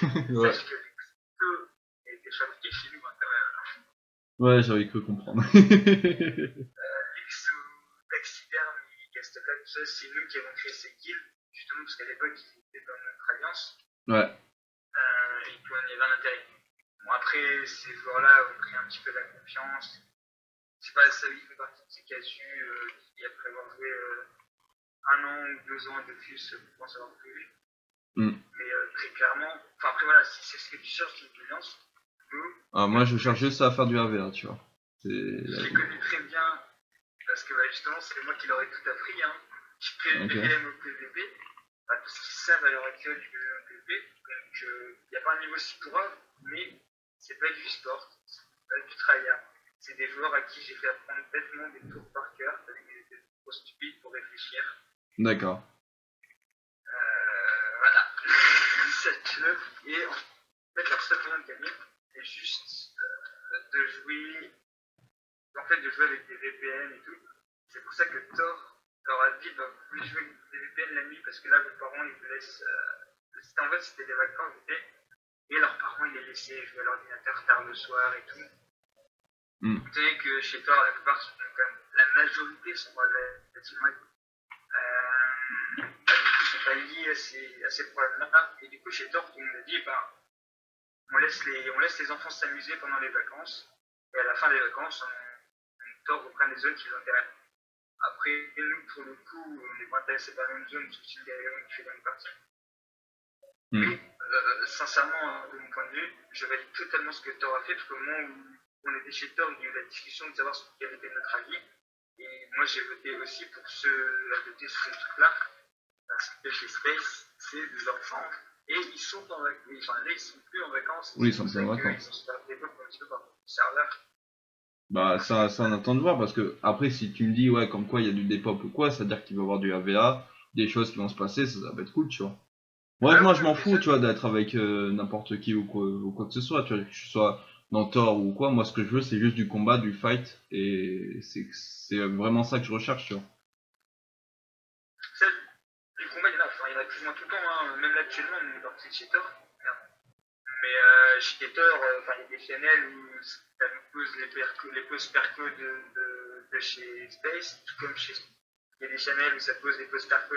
Ouais, Sache que l'X2 a été fabriqué chez nous, hein, quand même. ouais, j'avais cru comprendre. L'X ou Taxiderme et Castocal, tout ça, c'est nous qui avons créé ces guildes, justement parce qu'à l'époque, ils étaient dans notre alliance, Ouais, et qu'on y avait un intérêt. Bon, après, ces joueurs-là ont pris un petit peu de la confiance. C'est pas ça, ils font partie de ces casus qui, après avoir joué 1 an ou 2 ans de plus, pensent avoir plus. hmm. Mais très clairement, enfin après voilà, si c'est ce que tu cherches, une alliance, nous, Ah, moi, je cherche juste à faire du AVA, tu vois. C'est je les connais très bien parce que bah, justement, c'est moi qui leur ai tout appris. Hein. Du ok. PVM au PVP, bah, tout ce qu'ils savent à l'heure actuelle du PVM au PVP. Donc il n'y a pas un niveau si pour eux, mais c'est pas du sport, c'est pas du tryhard. C'est des joueurs à qui j'ai fait apprendre bêtement des tours par cœur avec des trop stupides pour réfléchir. D'accord. Voilà, sache-le. Et en fait, leur seul moyen de gagner, c'est juste de jouer, en fait, de jouer avec des VPN et tout. C'est pour ça que Thor leur a dit, bah, vous pouvez jouer avec des VPN la nuit parce que là, vos parents, ils vous laissent. En fait, c'était des vacances d'été. Et leurs parents, ils les laissaient jouer à l'ordinateur tard le soir et tout. Hmm. Vous savez que chez Thor, la plupart sont quand même, la majorité sont relativement sont pas liés à ces problèmes-là. Et du coup, chez Thor, on a dit, bah, on laisse les enfants s'amuser pendant les vacances. Et à la fin des vacances, Thor reprend les zones qui les intéressent. Après, nous, pour le coup, on n'est pas intéressé par la même zone, parce que c'est une des qui fait dans une partie. Hmm. Mais, sincèrement, de mon point de vue, je valide totalement ce que Thor a fait, parce qu'au moment où on était chez Thor, il y a eu la discussion de savoir quel était notre avis. Et moi, j'ai voté aussi pour adopter ce truc-là, parce que chez Space, c'est des enfants. Et ils sont en vacances. Enfin, là, ils sont plus en vacances. Oui, C'est ils sont pour plus ça en qu'ils vacances. sont super développés un petit peu par le serveur. Bah, ça, on attend de voir, parce que, après, si tu me dis, ouais, comme quoi il y a du Depop ou quoi, c'est-à-dire qu'il va y avoir du AVA, des choses qui vont se passer, ça va être cool, tu vois. Bref, Ah moi, oui, je m'en mais fous, ça, tu vois, d'être avec n'importe qui ou quoi que ce soit, tu vois, que je sois dans Thor ou quoi. Moi, ce que je veux, c'est juste du combat, du fight, et c'est vraiment ça que je recherche, tu vois. ça, les combats, il y en a plus ou moins tout le temps. Hein. Même là, actuellement, on est parti de chez Thor. Mais chez Thor, il y a des channels où ça nous pose les poses perco de chez Space, tout comme chez. Il y a des channels où ça pose les poses perco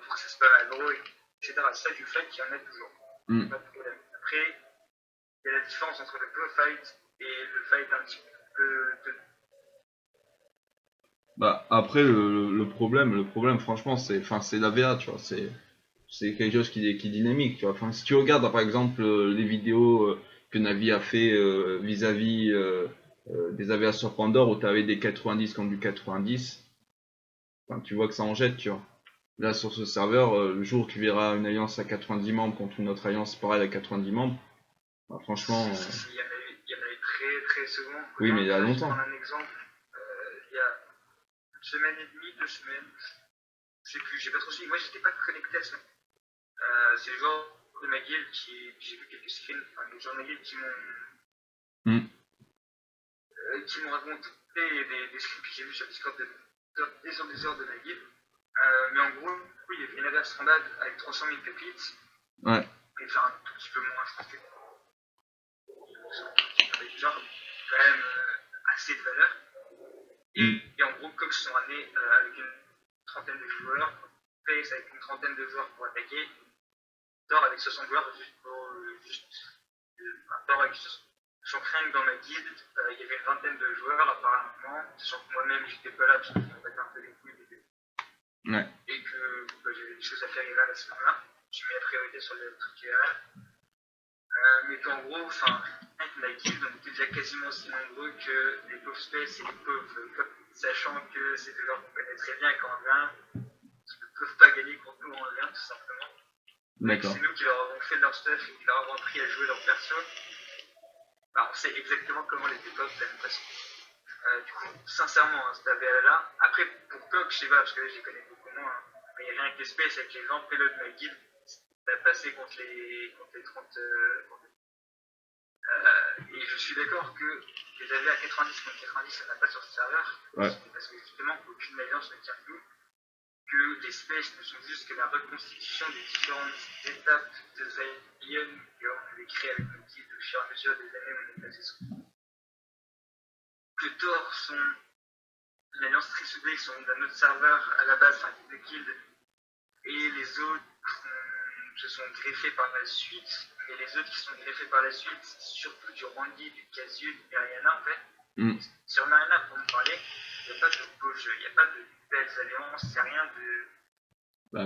pour que ça se passe aggro, etc. Ça, du fight, il y en a toujours. Hmm. Pas de problème. Après, il y a la différence entre le pro fight et le fight un petit peu de. Bah, après, le problème, franchement, c'est l'AVA, tu vois, c'est quelque chose qui est dynamique, tu vois. Enfin, si tu regardes, par exemple, les vidéos que Navi a fait vis-à-vis des AVA sur Pandore, où tu avais des 90 contre du 90, enfin, tu vois que ça en jette, tu vois. Là, sur ce serveur, le jour où tu verras une alliance à 90 membres contre une autre alliance pareille à 90 membres, bah, franchement, Si, il y en a eu très très souvent. oui, mais Regarde, il y a je vais longtemps. prendre un exemple. Il y a une semaine et demie, 2 semaines, je sais plus, j'ai pas trop suivi. Moi, j'étais pas connecté à ça. C'est le joueur de ma guilde j'ai vu quelques screens, enfin, les joueurs de ma guilde Hmm. qui m'ont raconté des screens que j'ai vus sur Discord des heures de ma guilde. Mais en gros, oui, il y avait une adverse standard avec 300 000 pépites, Ouais. et faire un tout petit peu moins, je pense que avec genre quand même assez de valeur. Hmm. Et en gros, comme ils sont amenés avec une trentaine de joueurs, Face avec une trentaine de joueurs pour attaquer, Thor avec 60 joueurs juste pour Thor avec 60. Sachant que rien que dans ma guilde, il y avait une vingtaine de joueurs apparemment, sachant que moi-même j'étais pas là parce que je me battais un peu les couilles Ouais. et que j'avais des choses à faire IRL à ce moment-là. J'ai mis la priorité sur les trucs IRL. Mais qu'en gros, avec ma guilde, on était déjà quasiment aussi nombreux que les pauvres space et les pauvres cop, sachant que c'est des gens qu'on connaît très bien qu'en 1, qui ne peuvent pas gagner contre nous en 1, tout simplement. Donc D'accord. c'est nous qui leur avons fait leur stuff et qui leur avons appris à jouer leur perso. Bah, on sait exactement comment les développe de la même façon. Du coup, sincèrement, hein, cet AVL-là, après, pour Coq, je sais pas, parce que là, je les connais beaucoup moins, hein, mais il y a rien que Space avec les grands pélos de ma guilde, ça a passé contre les 30. Et je suis d'accord que les AV à 90 contre 90, ça n'a pas sur ce serveur, Ouais. parce que justement, aucune alliance ne tient debout. que les spaces ne sont juste que la reconstitution des différentes étapes de Zion qu'on avait créé avec nos guides au fur et à mesure des années où on est passé sur. Que Thor sont une alliance très soudée qui sont d'un autre serveur à la base, enfin de Guild, et les autres se sont greffés par la suite. Et les autres qui sont greffés par la suite, surtout du Randy, du Casu, du Mariana en fait. Sur Mariana, pour nous parler, il n'y a pas de beau jeu, il n'y a pas de belles alliances, il n'y a rien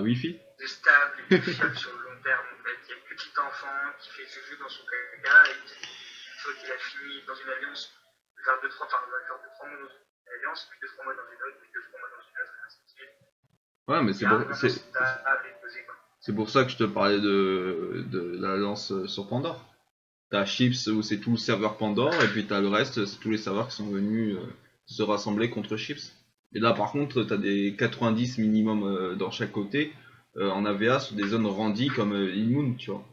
Wi-Fi. de stable et de fiable sur le long terme en fait. Il y a le petit enfant qui fait ses jeux dans son caca et une fois qu'il a fini dans une alliance, il va faire 2-3 mois dans une alliance, puis 2-3 mois dans une autre, puis 2-3 mois dans une autre, et ainsi de suite. Ouais, mais C'est pour ça que je te parlais de l'alliance sur Pandore. T'as Chips où c'est tout le serveur Pandore, et puis t'as le reste, c'est tous les serveurs qui sont venus se rassembler contre Chips. Et là par contre, t'as des 90 minimum dans chaque côté, en AVA sur des zones randy comme Immoon, tu vois.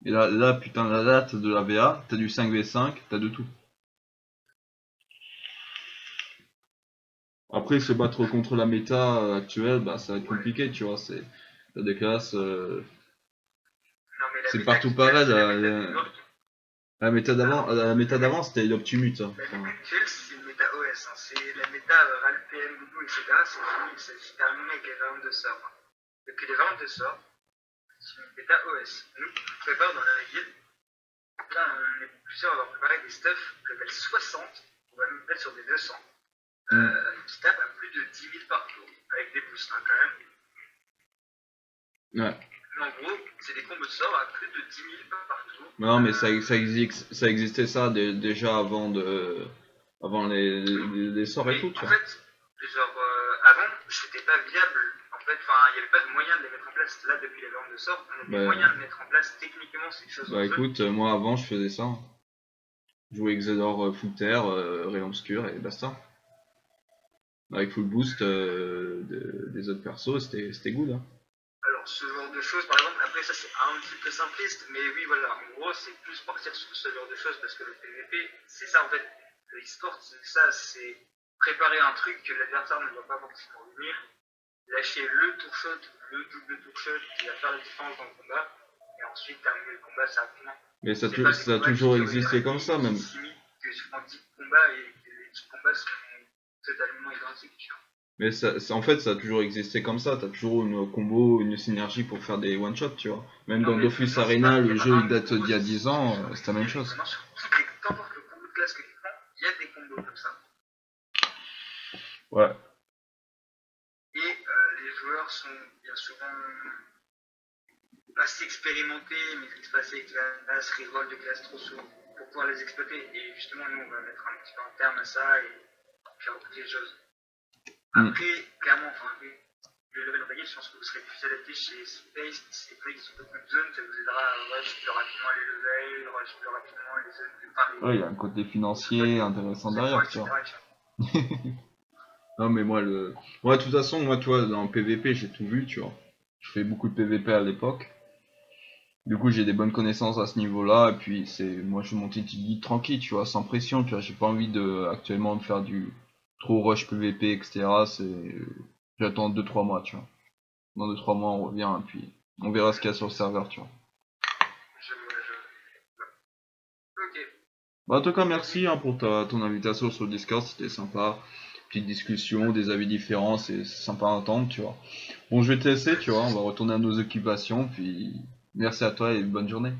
Et là putain, la date de l'AVA, t'as du 5v5, t'as de tout. Après, se battre contre la méta actuelle, bah ça va être compliqué, tu vois. T'as des classes. C'est partout pareil. La méta d'avant, c'était l'Optimute. La méta actuelle, c'est une méta OS. C'est la méta RAL, PM, Boubou, etc. C'est fini, c'est terminé avec les variantes de sort. Depuis les variantes de sort, c'est une méta OS. Nous, on prépare dans la guilde. Là, on est plusieurs à avoir préparé des stuffs level 60. On va nous mettre sur des 200. Qui tapent à plus de 10 000 par tour. Avec des boosts, hein, quand même. Ouais. Mais en gros, c'est des combos de sorts à plus de 10 000 par tour. Non, mais ça existait ça déjà avant les sorts et tout, tu en vois. fait, genre, avant, c'était pas viable. En fait, il n'y avait pas de moyen de les mettre en place. Là, depuis les variantes de sorts, on a des moyens de mettre en place techniquement ces choses. Bah écoute, moi avant, je faisais ça. Je jouais Xelor full terre, Rayon obscur et basta. Avec full boost des autres persos, c'était good. Hein. Alors, ce genre de choses, par exemple, après ça c'est un petit peu simpliste, mais oui, voilà, en gros, c'est plus partir sur ce genre de choses parce que le PVP, c'est ça en fait. Le e-sport, c'est ça, c'est préparer un truc que l'adversaire ne doit pas forcément venir, lâcher le tour shot, le double tour shot qui va faire la différence dans le combat, et ensuite terminer le combat assez rapidement. Mais ça a toujours existé comme ça, même. Que je prends 10 combats et que les 10 combats sont totalement identiques, tu vois. Mais en fait, ça a toujours existé comme ça. T'as toujours une combo, une synergie pour faire des one-shots, tu vois. Même dans Dofus Arena, le jeu il date d'il y a 10 ans, c'est la même chose. Qu'importe le combo de classe que tu prends, il y a des combos comme ça. Ouais. Et les joueurs sont bien souvent pas si expérimentés, maîtrisent pas assez les classes, reroll de classes trop souvent pour pouvoir les exploiter. Et justement, nous, on va mettre un petit peu un terme à ça et faire bouger les choses. Après, clairement, le level of je pense que vous serez plus adapté chez Space, si les collègues qui sont beaucoup de zones, ça vous aidera à rush plus rapidement les levels, rush plus rapidement les zones. Ouais, il y a un côté financier intéressant derrière, tu vois. Non, mais moi, de toute façon, moi, tu vois, dans PVP, j'ai tout vu, tu vois. Je fais beaucoup de PVP à l'époque. Du coup, j'ai des bonnes connaissances à ce niveau-là, et puis moi, je monte une petite guide tranquille, tu vois, sans pression, tu vois. J'ai pas envie actuellement de faire du trop rush PVP, etc. J'attends 2-3 mois, tu vois. Dans 2-3 mois, on revient, et puis on verra ce qu'il y a sur le serveur, tu vois. Ok. Bah, en tout cas, merci hein, pour ton invitation sur le Discord, c'était sympa. Petite discussion, des avis différents, c'est sympa à entendre, tu vois. Bon, je vais te laisser, tu vois, on va retourner à nos occupations, puis merci à toi et bonne journée.